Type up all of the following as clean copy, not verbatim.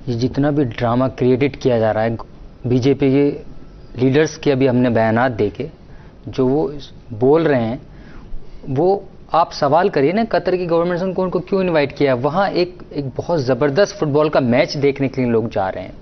ये जितना भी ड्रामा क्रिएटेड किया जा रहा है बीजेपी के लीडर्स के, अभी हमने बयानात देखे जो वो बोल रहे हैं, वो आप सवाल करिए ना, कतर की गवर्नमेंट ने उनको क्यों इनवाइट किया? वहाँ एक बहुत ज़बरदस्त फुटबॉल का मैच देखने के लिए लोग जा रहे हैं,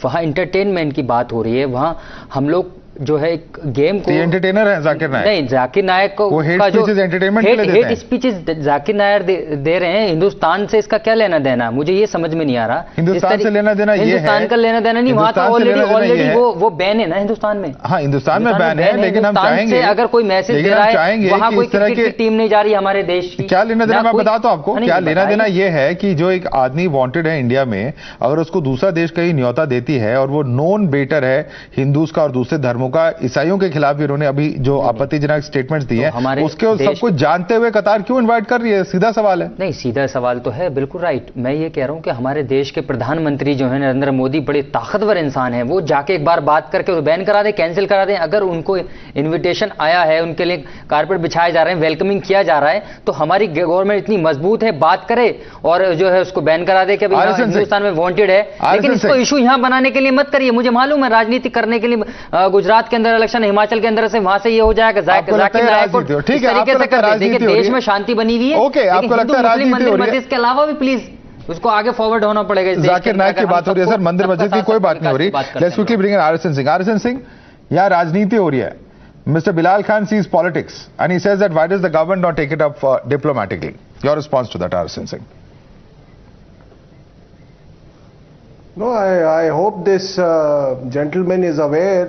वहाँ इंटरटेनमेंट की बात हो रही है, वहाँ हम लोग जो है एक गेम को एंटरटेनर है जाकिर नायक। नहीं, जाकिर नायक को वो हेट स्पीचेस एंटरटेनमेंट के लिए देते हैं। हेट स्पीचेस जाकिर नायक दे रहे हैं। हिंदुस्तान से इसका क्या लेना देना, मुझे ये समझ में नहीं आ रहा। हिंदुस्तान से लेना देना ये है, हिंदुस्तान का लेना देना नहीं, वहां तो ऑलरेडी वो बैन है ना हिंदुस्तान में। हाँ, हिंदुस्तान में बैन है, लेकिन हम चाहेंगे अगर कोई मैसेज दे रहा है वहां कोई क्रिकेट की टीम नहीं जा रही हमारे देश की, क्या लेना देना मैं बताता हूं आपको। क्या लेना देना ये है कि जो एक आदमी वांटेड है इंडिया में, अगर उसको दूसरा देश कहीं न्योता देती है और वो नॉन बेटर है हिंदूज का और दूसरे धर्मों का, ईसाइयों के खिलाफ इन्होंने अभी जो आपत्तिजनक स्टेटमेंट्स दिए हैं, उसके सब कुछ जानते हुए कतार क्यों इनवाइट कर रही है? सीधा सवाल है। नहीं, सीधा सवाल तो है, बिल्कुल राइट। मैं ये कह रहा हूं कि हमारे देश के प्रधानमंत्री जो है नरेंद्र मोदी बड़े ताकतवर इंसान है, वो जाके एक बार बात करके बैन करा दें, कैंसिल करा दें। अगर उनको इन्विटेशन आया है, उनके लिए कारपेट बिछाए जा रहे हैं, वेलकमिंग किया जा रहा है, तो हमारी गवर्नमेंट इतनी मजबूत है, बात करे और जो है उसको बैन करा दे कि हिंदुस्तान में वांटेड है। लेकिन इसको इशू यहां बनाने के लिए मत करिए। मुझे मालूम है राजनीति करने के लिए गुजरात के अंदर इलेक्शन, हिमाचल के अंदर से, वहां से ये हो जाएगा जाकिर नायक को ठीक है तरीके से कर दे। देखिए देश में शांति बनी हुई है, ओके, आपको लगता है राजनीति हो रही है, इसके अलावा भी प्लीज उसको आगे फॉरवर्ड होना पड़ेगा। जाकिर नायक की बात हो रही है सर, मंदिर मस्जिद की कोई बात नहीं हो रही। Let's quickly bring in RSN Singh. RSN Singh, यहां राजनीति हो रही है। Mr. Bilal Khan sees politics and he says that why does the government not take it up diplomatically? Your response to that, Arsen Singh? No, I hope this gentleman is aware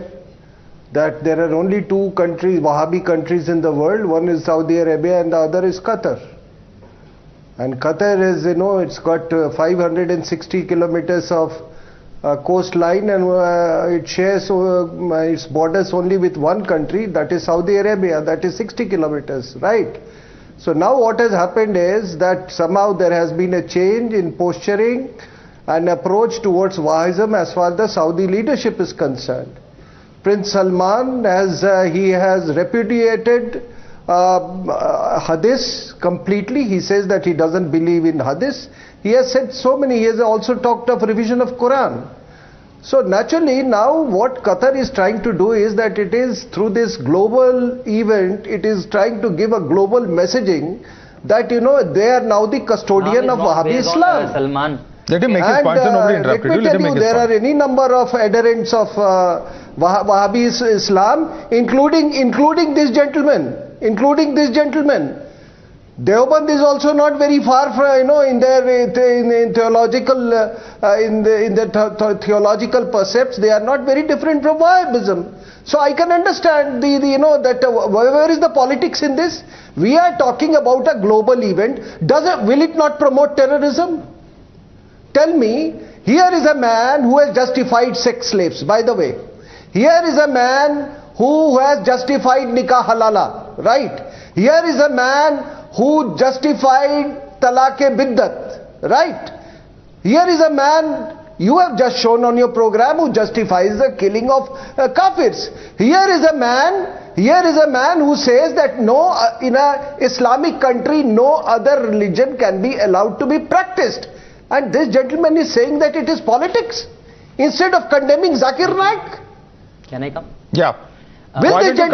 that there are only two countries, Wahhabi countries in the world. One is Saudi Arabia and the other is Qatar. And Qatar is, you know, it's got 560 kilometers of coastline, and it shares its borders only with one country, that is Saudi Arabia, that is 60 kilometers, right? So now what has happened is that somehow there has been a change in posturing and approach towards Wahhabism as far as the Saudi leadership is concerned. Prince Salman, he has repudiated Hadith completely. He says that he doesn't believe in Hadith. He has said so many. He has also talked of revision of Quran. So naturally now what Qatar is trying to do is that it is through this global event, it is trying to give a global messaging that, you know, they are now the custodian of Wahhabi Islam. Salman. Let him make his point, so nobody interrupted you. Let him make his point. There are any number of adherents of Wahhabi Islam, including this gentleman. Deoband is also not very far from, you know, in their in theological in the theological percepts, they are not very different from Wahhabism. So I can understand the you know that where is the politics in this? We are talking about a global event. Will it not promote terrorism? Tell me. Here is a man who has justified sex slaves. By the way, here is a man who has justified nikah halala. Right? Here is a man who justified talaq-e-biddat, right? Here is a man you have just shown on your program who justifies the killing of kafirs. Here is a man who says that no, in a Islamic country, no other religion can be allowed to be practiced. And this gentleman is saying that it is politics instead of condemning Zakir Naik. Can I come? Yeah. Will this gentleman